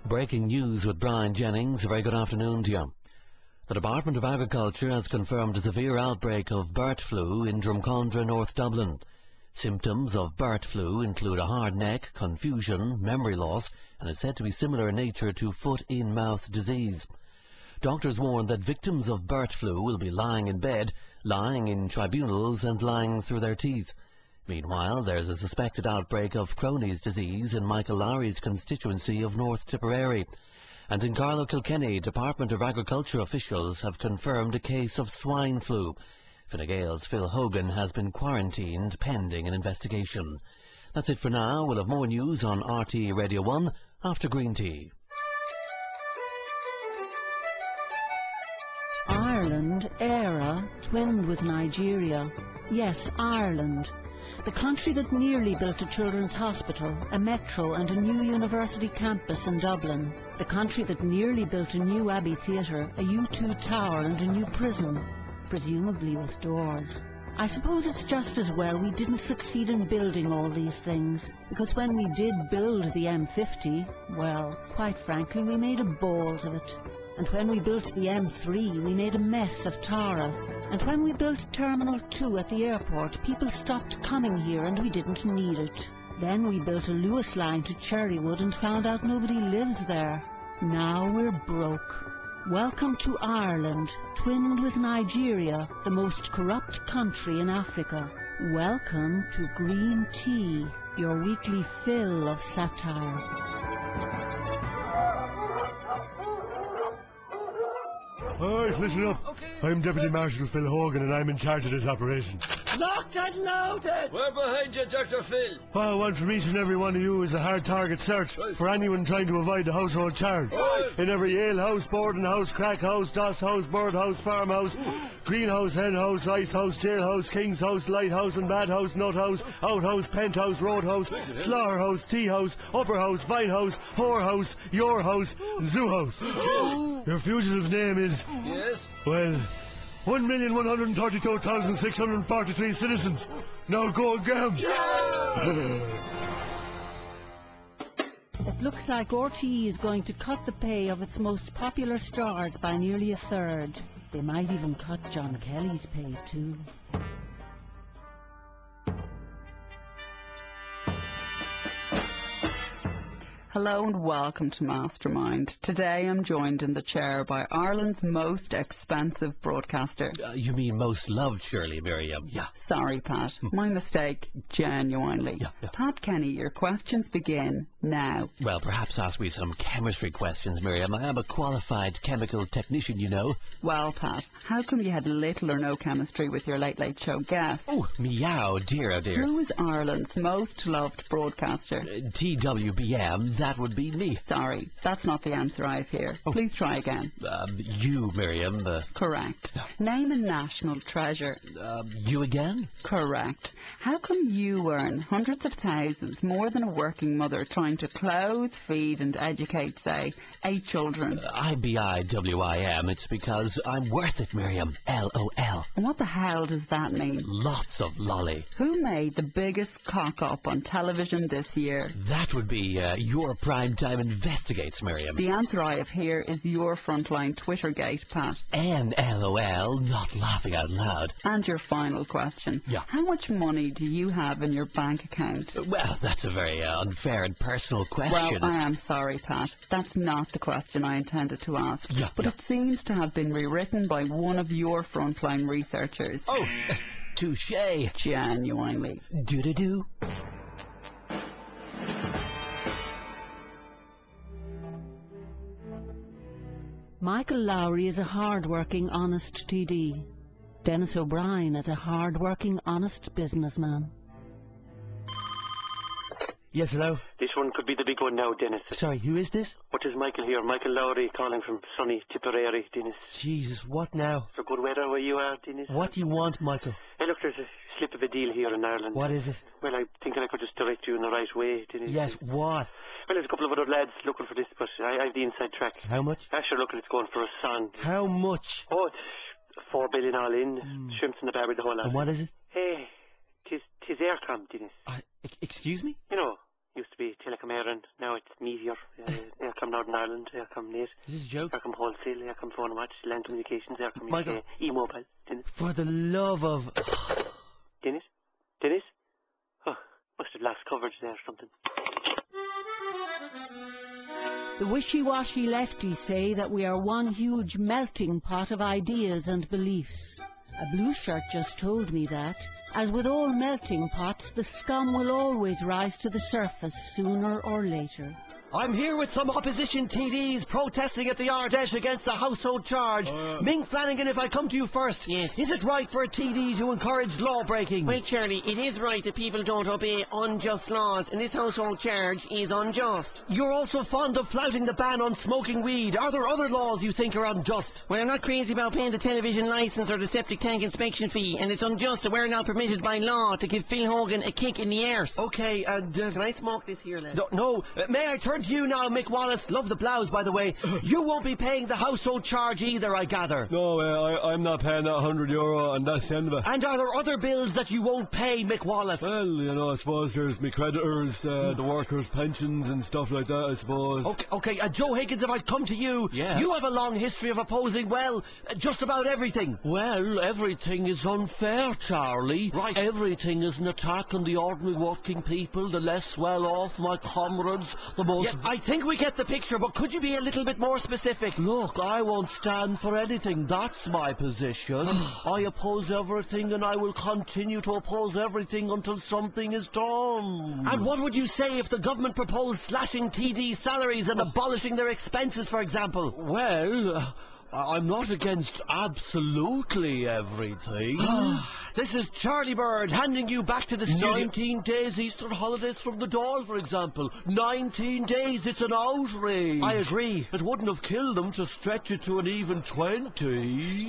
Breaking news with Brian Jennings. A very good afternoon to you. The Department of Agriculture has confirmed a severe outbreak of bird flu in Drumcondra, North Dublin. Symptoms of bird flu include a hard neck, confusion, memory loss, and is said to be similar in nature to foot-in-mouth disease. Doctors warn that victims of bird flu will be lying in bed, lying in tribunals, and lying through their teeth. Meanwhile, there's a suspected outbreak of Crohn's disease in Michael Lowry's constituency of North Tipperary. And in Carlow, Kilkenny, Department of Agriculture officials have confirmed a case of swine flu. Fine Gael's Phil Hogan has been quarantined pending an investigation. That's it for now. We'll have more news on RTE Radio 1 after Green Tea. Ireland, ERA, twinned with Nigeria. Yes, Ireland. The country that nearly built a children's hospital, a metro and a new university campus in Dublin. The country that nearly built a new Abbey Theatre, a U2 tower and a new prison, presumably with doors. I suppose it's just as well we didn't succeed in building all these things, because when we did build the M50, well, quite frankly, we made a balls of it. And when we built the M3, we made a mess of Tara. And when we built Terminal 2 at the airport, people stopped coming here and we didn't need it. Then we built a Lewis line to Cherrywood and found out nobody lives there. Now we're broke. Welcome to Ireland, twinned with Nigeria, the most corrupt country in Africa. Welcome to Green Tea, your weekly fill of satire. Alright, listen up. Okay. I'm Deputy Marshal Phil Hogan and I'm in charge of this operation. Locked and loaded! We're behind you, Dr. Phil. What I want from each and every one of you is a hard target search for anyone trying to avoid the household charge. In every ale house, boarding house, crack house, doss house, bird house, farmhouse, greenhouse, hen house, ice house, jailhouse, king's house, lighthouse and bad house, nut house, outhouse, penthouse, roadhouse, slaughterhouse, tea house, upper house, vine house, whore house, your house, zoo house. Your fugitive's name is... Yes? Well, 1,132,643 citizens. Now go and get 'em. It looks like RTE is going to cut the pay of its most popular stars by nearly a third. They might even cut John Kelly's pay too. Hello and welcome to Mastermind. Today I'm joined in the chair by Ireland's most expensive broadcaster. You mean most loved, surely, Miriam? Yeah. Sorry, Pat. My mistake, genuinely. Yeah. Pat Kenny, your questions begin now. Well, perhaps ask me some chemistry questions, Miriam. I am a qualified chemical technician, you know. Well, Pat, how come you had little or no chemistry with your Late Late Show guest? Oh, meow, dear, oh dear. Who is Ireland's most loved broadcaster? TWBM, that would be me. Sorry, that's not the answer I have here. Oh. Please try again. You, Miriam. Correct. Name a national treasure. You again? Correct. How come you earn hundreds of thousands more than a working mother trying to clothe, feed and educate, say, 8 children? IBIWIM. It's because I'm worth it, Miriam. LOL. And what the hell does that mean? Lots of lolly. Who made the biggest cock-up on television this year? That would be your Primetime Investigates, Miriam. The answer I have here is your Frontline Twittergate, Pat. And LOL, not laughing out loud. And your final question. Yeah. How much money do you have in your bank account? Well, that's a very unfair and personal question. Well, I am sorry, Pat. That's not the question I intended to ask. Yeah, but it seems to have been rewritten by one of your Frontline researchers. Oh, touché. Genuinely. Do-do-do. Michael Lowry is a hard-working, honest TD. Dennis O'Brien is a hard-working, honest businessman. Yes, hello? This one could be the big one now, Dennis. Sorry, who is this? What is Michael here? Michael Lowry calling from sunny Tipperary, Dennis. Jesus, what now? For good weather where you are, Dennis. What do you want, Michael? Hey, look, there's a slip of a deal here in Ireland. What is it? Well, I'm thinking I could just direct you in the right way, Dennis. Yes, what? Well, there's a couple of other lads looking for this, but I have the inside track. How much? Actually, look, it's going for a song. How much? Oh, it's 4 billion all in. Shrimps in the bar with the whole lot. And what is it? Hey, tis Aircom, Dennis. Excuse me? You know, used to be Telecom Air and now it's Meteor, Aircom. come Northern Ireland, here come Nate. Is this a joke? Here come Wholesale, here come Phone and Watch, Land Communications, here come Michael. E-Mobile. Dennis? For the love of... Dennis? Dennis? Oh, must have lost coverage there or something. The wishy-washy lefties say that we are one huge melting pot of ideas and beliefs. A blue shirt just told me that. As with all melting pots, the scum will always rise to the surface sooner or later. I'm here with some opposition TDs protesting at the RTÉ against the household charge. Ming Flanagan, if I come to you first. Yes. Is it right for a TD to encourage law breaking? Well, Charlie, it is right that people don't obey unjust laws, and this household charge is unjust. You're also fond of flouting the ban on smoking weed. Are there other laws you think are unjust? Well, I'm not crazy about paying the television licence or the septic tank inspection fee, and it's unjust that we're now permitted by law to give Phil Hogan a kick in the arse. Okay, and... Can I smoke this here, lad? No, may I turn to you now, Mick Wallace? Love the blouse, by the way. You won't be paying the household charge either, I gather. No, I'm not paying that €100, and that's the end of it. And are there other bills that you won't pay, Mick Wallace? Well, you know, I suppose there's me creditors, the workers' pensions and stuff like that, I suppose. Okay, Joe Higgins, if I come to you, you have a long history of opposing, well, just about everything. Well, everything is unfair, Charlie. Right. Everything is an attack on the ordinary working people, the less well-off, my comrades, the most... Yeah, I think we get the picture, but could you be a little bit more specific? Look, I won't stand for anything. That's my position. I oppose everything, and I will continue to oppose everything until something is done. And what would you say if the government proposed slashing TD salaries and abolishing their expenses, for example? Well... I'm not against absolutely everything. This is Charlie Bird handing you back to the studio. 19 days Easter holidays from the Dáil, for example. 19 days, it's an outrage. I agree. It wouldn't have killed them to stretch it to an even 20.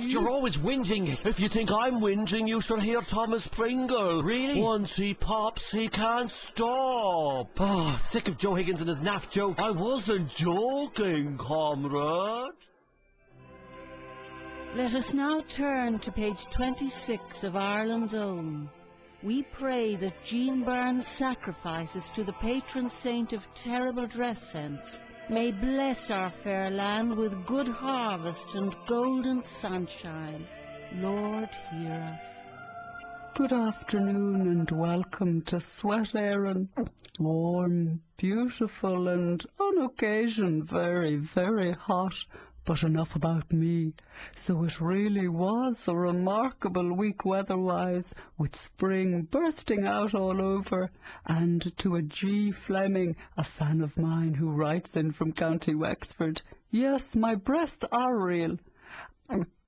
You're always whinging. If you think I'm whinging, you should hear Thomas Pringle. Really? Once he pops, he can't stop. Oh, sick of Joe Higgins and his naff joke. I wasn't joking, comrade. Let us now turn to page 26 of Ireland's Own. We pray that Jean Burns' sacrifices to the patron saint of terrible dress sense may bless our fair land with good harvest and golden sunshine. Lord, hear us. Good afternoon and welcome to Sweat Éireann. Warm, beautiful and on occasion very, very hot. But enough about me. So it really was a remarkable week weather-wise, with spring bursting out all over, and to a G. Fleming, a fan of mine who writes in from County Wexford, yes, my breasts are real.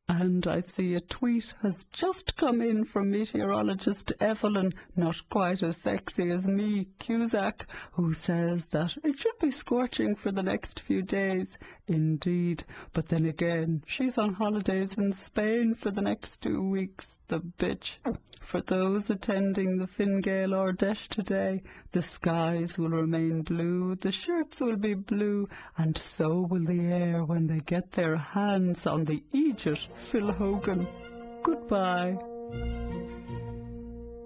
And I see a tweet has just come in from meteorologist Evelyn, not quite as sexy as me, Cusack, who says that it should be scorching for the next few days. Indeed, but then again, she's on holidays in Spain for the next 2 weeks, the bitch. For those attending the Fine Gael RTÉ today, the skies will remain blue, the shirts will be blue, and so will the air when they get their hands on the Aegis Phil Hogan. Goodbye.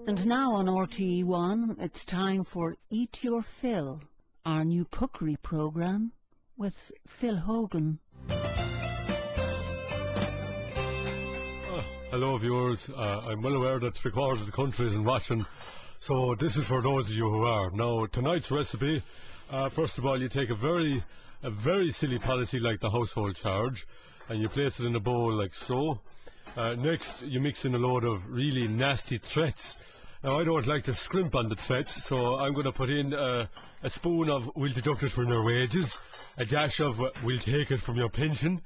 And now on RTE1, it's time for Eat Your Fill, our new cookery programme with Phil Hogan. Hello viewers, I'm well aware that 3/4 of the country isn't watching, so this is for those of you who are. Now, tonight's recipe, first of all, you take a very silly policy like the household charge, and you place it in a bowl like so. Next, you mix in a load of really nasty threats. Now, I don't like to scrimp on the threats, so I'm going to put in a spoon of we'll deduct it from your wages, a dash of we'll take it from your pension,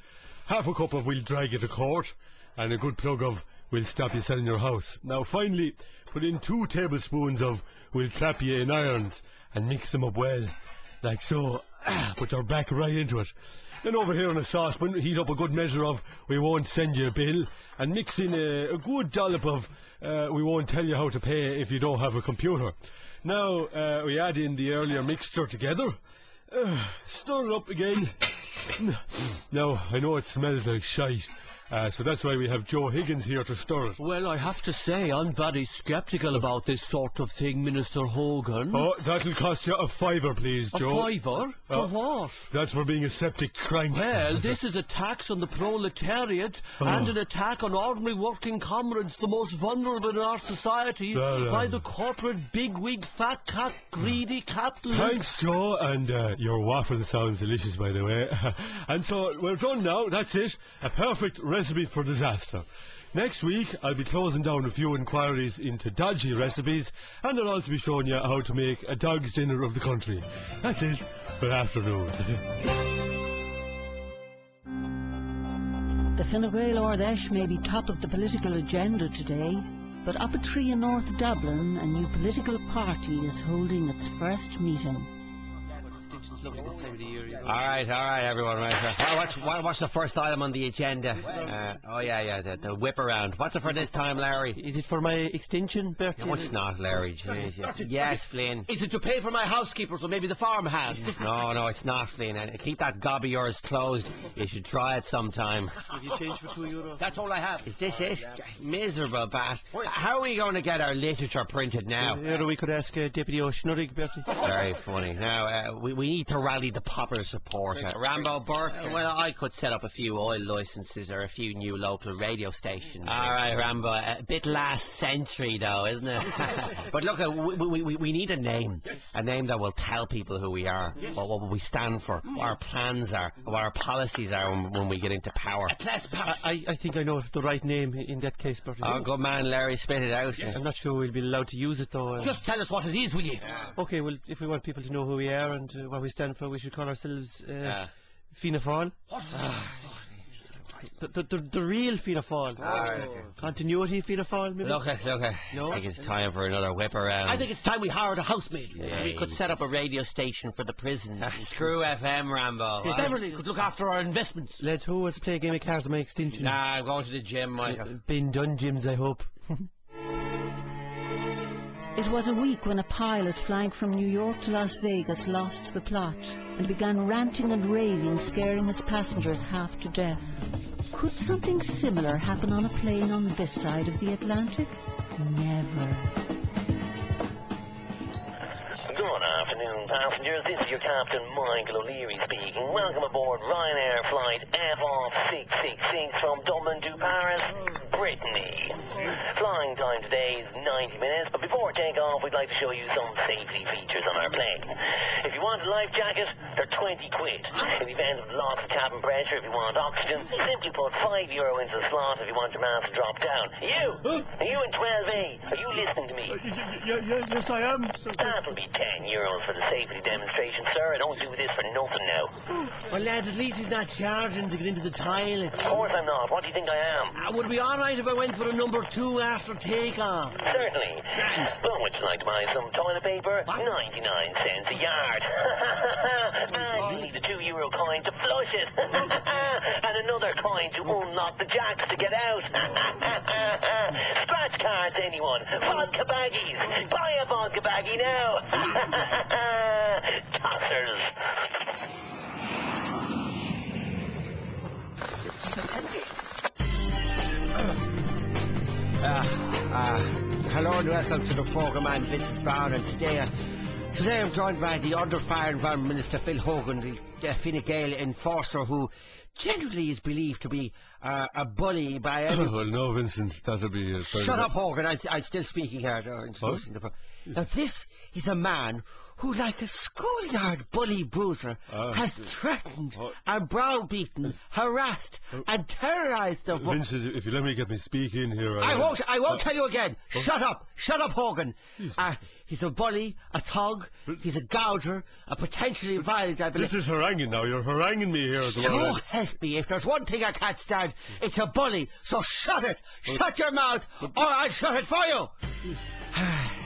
half a cup of we'll drag you to court, and a good plug of we'll stop you selling your house. Now finally, put in 2 tablespoons of we'll trap you in irons and mix them up well, like so. Put your back right into it. Then over here in a saucepan, heat up a good measure of we won't send you a bill, and mix in a good dollop of we won't tell you how to pay if you don't have a computer. Now we add in the earlier mixture together, stir it up again. Now I know it smells like shite, So that's why we have Joe Higgins here to stir it. Well, I have to say, I'm very sceptical about this sort of thing, Minister Hogan. Oh, that'll cost you a fiver, please, Joe. A fiver? For what? That's for being a septic crank. Well, this is a tax on the proletariat and an attack on ordinary working comrades, the most vulnerable in our society, by the corporate bigwig, fat cat, greedy capitalists. Thanks, Joe, and your waffle sounds delicious, by the way. And so we're done now. That's it. A perfect recipe for disaster. Next week, I'll be closing down a few inquiries into dodgy recipes, and I'll also be showing you how to make a dog's dinner of the country. That's it. Good afternoon. The Fine Gael Ard may be top of the political agenda today, but up a tree in North Dublin, a new political party is holding its first meeting. All right, everyone. Right. What's the first item on the agenda? The whip around. What's it for this time, Larry? Is it for my extension, Bertie? No, it's not, Larry. Yes, Flynn. Is it to pay for my housekeepers or maybe the farmhand? No, it's not, Flynn. And keep that gob of yours closed. You should try it sometime. Have you changed for €2? That's all I have. Is this it? Miserable bat. How are we going to get our literature printed now? We could ask Deputy O'Shnurrig, Bertie. Very funny. Now, we need to rally the popular support. Rambo Burke? Well, I could set up a few oil licenses or a few new local radio stations. All right, Rambo. A bit last century, though, isn't it? But look, we need a name that will tell people who we are, what we stand for, what our plans are, what our policies are when we get into power. I think I know the right name in that case, Bertie. Oh, good man, Larry. Spit it out. I'm not sure we'll be allowed to use it, though. Just tell us what it is, will you? Okay, well, if we want people to know who we are and what we stand for, we should call ourselves Fianna Fáil. The real Fianna Fáil. Continuity Fianna Fáil, maybe? Look. No? I think it's time for another whip around. I think it's time we hired a housemaid. Yeah, we could set up a radio station for the prisons. Screw FM, Rambo. Beverly could look after our investments. Lads, who wants to play a game of cards on my extension? Nah, I'm going to the gym, Michael. Been done, gyms, I hope. It was a week when a pilot flying from New York to Las Vegas lost the plot and began ranting and raving, scaring his passengers half to death. Could something similar happen on a plane on this side of the Atlantic? Never. Good afternoon, passengers. This is your Captain Michael O'Leary speaking. Welcome aboard Ryanair flight FR666 from Dublin to Paris, Brittany. Flying time today is 90 minutes, but before takeoff, we'd like to show you some safety features on our plane. If you want a life jacket, they're 20 quid. In the event of loss of cabin pressure, if you want oxygen, simply put €5 into the slot if you want your mask to drop down. You in 12A, are you listening to me? Yes, I am. That'll be €10 for the safety demonstration, sir. I don't do this for nothing now. Well, lads, at least he's not charging to get into the toilet. Of course I'm not. What do you think I am? Would it be all right if I went for a number 2 after takeoff? Certainly. But would you like to buy some toilet paper? 99 cents a yard. And you need a €2 coin to flush it. And another coin to unlock the jacks to get out. Scratch cards, anyone? Vodka baggies. Buy a vodka baggie now. Tossers. Hello and welcome to the programme. I'm Vincent Brown, and today I'm joined by the Under-Fire Environment Minister Phil Hogan, the Fine Gael enforcer who generally is believed to be a bully by everyone. Well, no, Vincent, that'll be... Shut up, Hogan. I'm still speaking here. Introducing the Now, this is a man who, like a schoolyard bully bruiser, has threatened and browbeaten, harassed and terrorised the... Vincent, if you let me get me speak in here... I won't tell you again. Shut up, Hogan. He's a bully, a thug, he's a gouger, a potentially violent... This is haranguing now. You're haranguing me here. So help me, if there's one thing I can't stand, it's a bully. So shut it. Shut your mouth, or I'll shut it for you.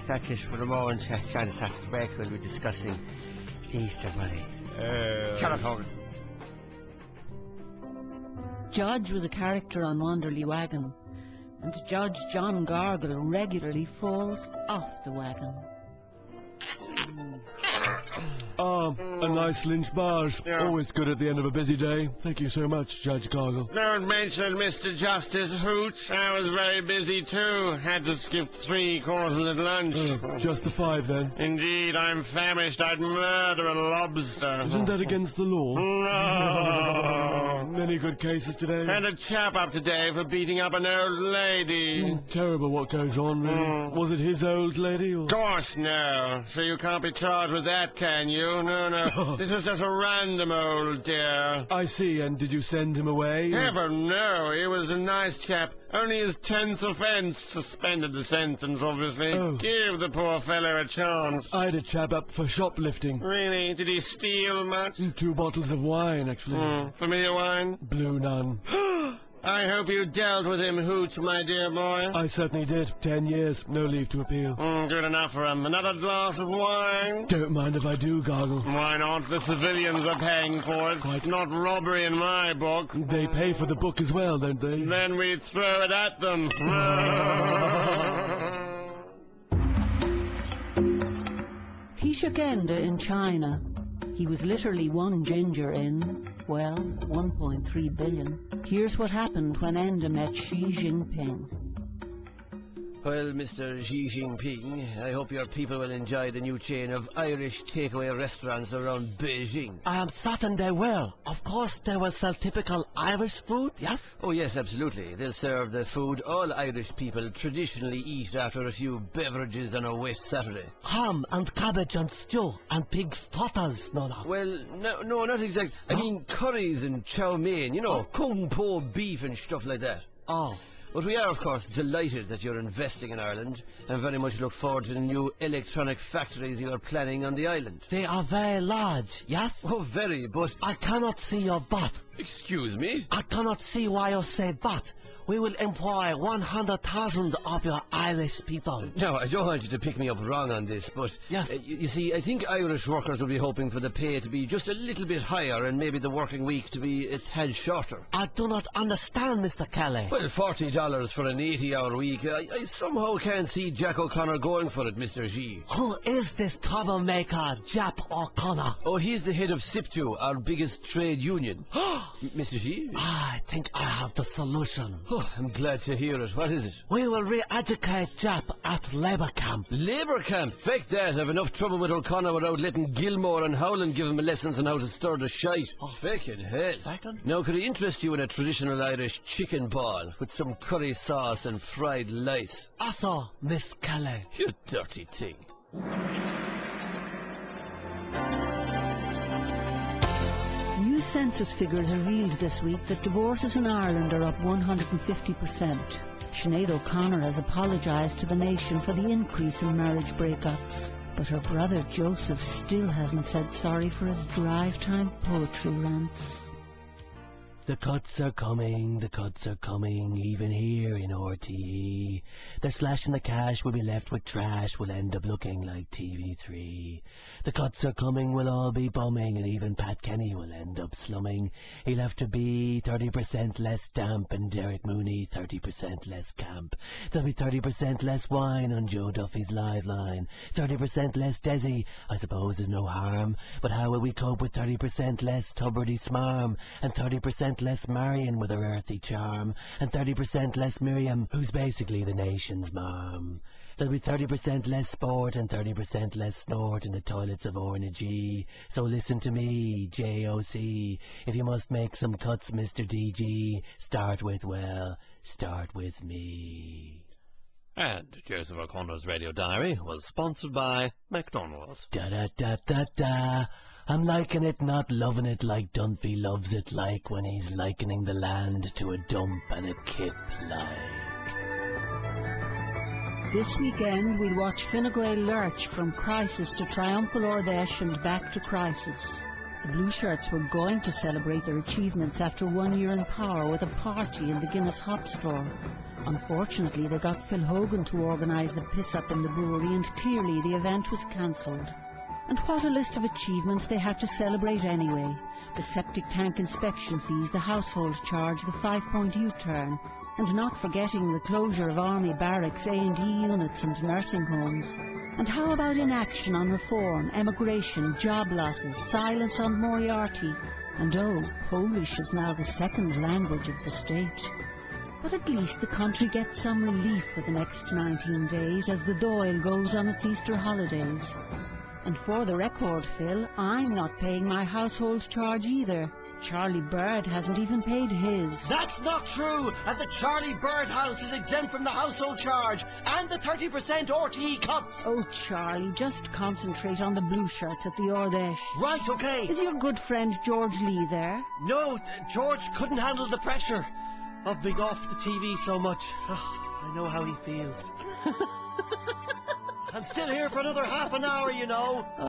That's it for the moment. China and RTÉ will be discussing the Easter Bunny. Shut up, Hogan. Judge was a character on Wanderley Wagon, and Judge John Gargle regularly falls off the wagon. A nice lynch barge. Yeah. Always good at the end of a busy day. Thank you so much, Judge Gargle. Don't mention it, Mr. Justice Hoot. I was very busy too. Had to skip 3 courses at lunch. Just the 5 then. Indeed, I'm famished. I'd murder a lobster. Isn't that against the law? No. Many good cases today. Had a chap up today for beating up an old lady. Terrible what goes on, really. Was it his old lady or... Gosh, no. So you can't be charged with that, can you? No. This was just a random old dear. I see, and did you send him away? Heaven, no. He was a nice chap. Only his 10th offence. Suspended the sentence, obviously. Oh. Give the poor fellow a chance. I had a chap up for shoplifting. Really? Did he steal much? 2 bottles of wine, actually. Familiar wine? Blue Nun. I hope you dealt with him, Hoot, my dear boy. I certainly did. 10 years, no leave to appeal. Good enough for him. Another glass of wine? Don't mind if I do, Gargle. Why not? The civilians are paying for it. Quite. Not robbery in my book. They pay for the book as well, don't they? Then we throw it at them. Taoiseach Enda in China. He was literally one ginger in, well, 1.3 billion. Here's what happened when Enda met Xi Jinping. Well, Mr. Xi Jinping, I hope your people will enjoy the new chain of Irish takeaway restaurants around Beijing. I am certain they will. Of course, they will sell typical Irish food, yes? Oh, yes, absolutely. They'll serve the food all Irish people traditionally eat after a few beverages on a wet Saturday. Ham and cabbage and stew and pig's trotters, no doubt. Well, no, not exactly. I mean curries and chow mein, you know, kung po beef and stuff like that. Oh. But we are, of course, delighted that you're investing in Ireland and very much look forward to the new electronic factories you are planning on the island. They are very large, yes? Oh, very, but... I cannot see your butt. Excuse me? I cannot see why you say butt. We will employ 100,000 of your Irish people. No, I don't want you to pick me up wrong on this, but... Yes. You see, I think Irish workers will be hoping for the pay to be just a little bit higher and maybe the working week to be a tad shorter. I do not understand, Mr. Kelly. Well, $40 for an 80-hour week. I somehow can't see Jack O'Connor going for it, Mr. G. Who is this troublemaker, Jack O'Connor? Oh, he's the head of SIPTU, our biggest trade union. Mr. G? I think I have the solution. Oh, I'm glad to hear it. What is it? We will re-educate Jap at Labour camp. Labour camp? Feck that. I've enough trouble with O'Connor without letting Gilmore and Howland give him lessons on how to stir the shite. Oh. Feckin' hell. Feckin'? Now, could he interest you in a traditional Irish chicken ball with some curry sauce and fried lice? Also, Miss Kelly. You dirty thing. New census figures revealed this week that divorces in Ireland are up 150%. Sinead O'Connor has apologised to the nation for the increase in marriage breakups. But her brother Joseph still hasn't said sorry for his drive time poetry rants. The cuts are coming, even here in RTE. They're slashing the cash, we'll be left with trash, we'll end up looking like TV3. The cuts are coming, we'll all be bumming, and even Pat Kenny will end up slumming. He'll have to be 30% less damp, and Derek Mooney 30% less camp. There'll be 30% less wine on Joe Duffy's live line, 30% less Desi, I suppose there's no harm, but how will we cope with 30% less Tubberty Smarm, and 30% less Marion with her earthy charm, and 30% less Miriam, who's basically the nation's mom. There'll be 30% less sport and 30% less snort in the toilets of Orna-G. So listen to me, J.O.C. If you must make some cuts, Mr. D.G., start with me. And Joseph O'Connor's Radio Diary was sponsored by McDonald's. Da-da-da-da-da. I'm liking it, not loving it like Dunphy loves it, like when he's likening the land to a dump and a kip like. This weekend we'll watch Fine Gael lurch from crisis to triumphal Ordesh and back to crisis. The Blue Shirts were going to celebrate their achievements after 1 year in power with a party in the Guinness Hop Store. Unfortunately, they got Phil Hogan to organise the piss-up in the brewery, and clearly the event was cancelled. And what a list of achievements they had to celebrate anyway. The septic tank inspection fees, the household charge, the 5-point U-turn, and not forgetting the closure of army barracks, A&E units and nursing homes. And how about inaction on reform, emigration, job losses, silence on Moriarty? And oh, Polish is now the second language of the state. But at least the country gets some relief for the next 19 days as the Dáil goes on its Easter holidays. And for the record, Phil, I'm not paying my household charge either. Charlie Bird hasn't even paid his. That's not true! And the Charlie Bird house is exempt from the household charge and the 30% RTE cuts! Oh, Charlie, just concentrate on the blue shirts at the Ordesh. Right, okay. Is your good friend George Lee there? No, George couldn't handle the pressure of being off the TV so much. I know how he feels. I'm still here for another half an hour, you know.